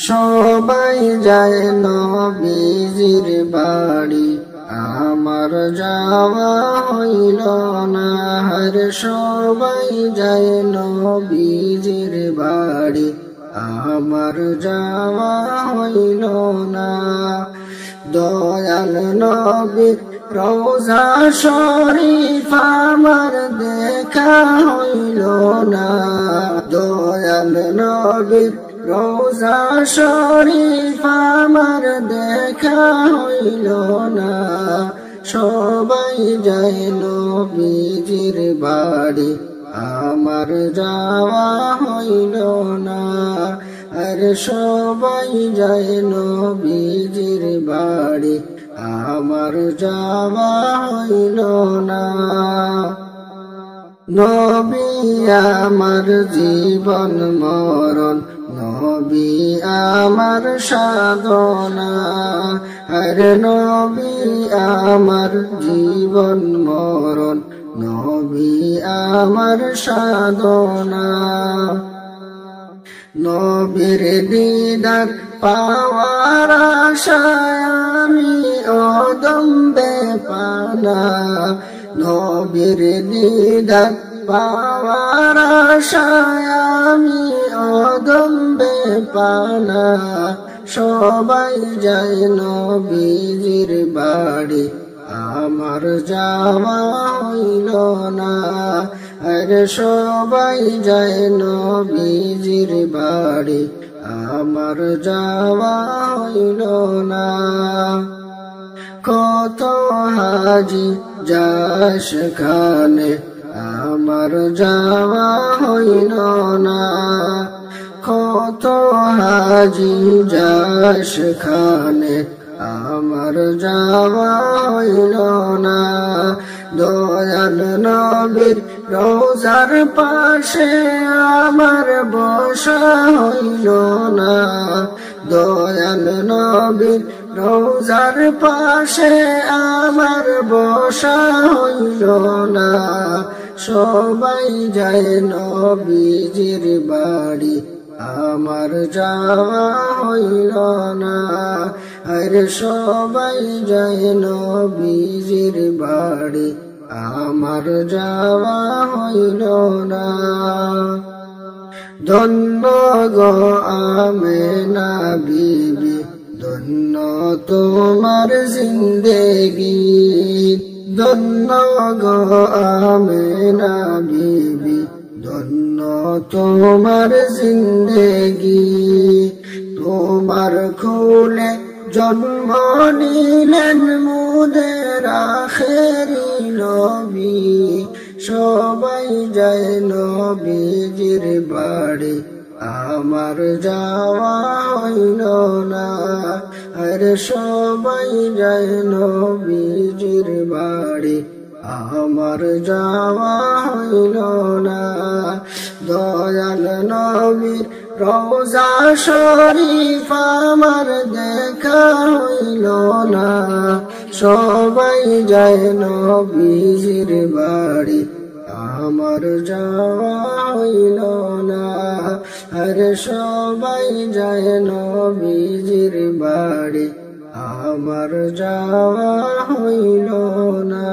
সবাই যায় নবীজির বাড়ি, আমার যাওয়া হইল না। আর সবাই যায় নবীজির বাড়ি, আমার যাওয়া হইল না। দয়াল নবীর রওজা শরীফ আমার দেখা হইল না। দয়াল নবীর রওজা শরীফ আমার দেখা হইল না। সবাই যায় নবীজির বাড়ি, আমার যাওয়া হইল না। আর সবাই যায় নবীজির বাড়ি, আমার যাওয়া হইল না। নবী আমার জীবন মরণ, নবী আমার সাধনা। আর নবী আমার জীবন মরণ, নবী আমার সাধনা। নবীর দিদার পাওয়ার আশায় আমি অদম্বে পানা। নবীর দিদার পাওয়ার আশায় আমি অদম্বে পানা। সবাই যায় নবীজির বাড়ি, আমার যাওয়া হইল না। আর সবাই যায় নবীজির বাড়ি, আমার যাওয়া হইল না। কত হাজি যাস খানে, আমার যাওয়া হইল না। কত হাজি যাস খানে, আমার যাওয়া হইল না। দয়াল নবীর রওজার পাশে আমার বসা হইল না। দয়াল নবীর রওজার পাশে আমার বসা হইল না। সবাই যায় নবীজির বাড়ি, আমার যাওয়া হইল না। আর সবাই যায় নবীজির বাড়ি, আমার যাওয়া হইল না। ধন্য গো আমেনা বিবি, ধন্য তোমার জিন্দেগি। ধন্য গো আমেনা বিবি, ধন্য তোমার জিন্দেগি। তোমার খুলে জন্ম নিলেন মুদের আখেরি নবী। সবাই যায় নবীজির বাড়ি, আমার যাওয়া হইল না। আর সবাই যায় নবীজির বাড়ি, আমার যাওয়া হইল না। দয়াল নবীর রওজা শরীফ আমার দেখা হইল না। সবাই যায় নবীজির বাড়ি, আমার যাওয়া হইল না। আর সবাই যায় নবীজির বাড়ি, আমার যাওয়া হইল না।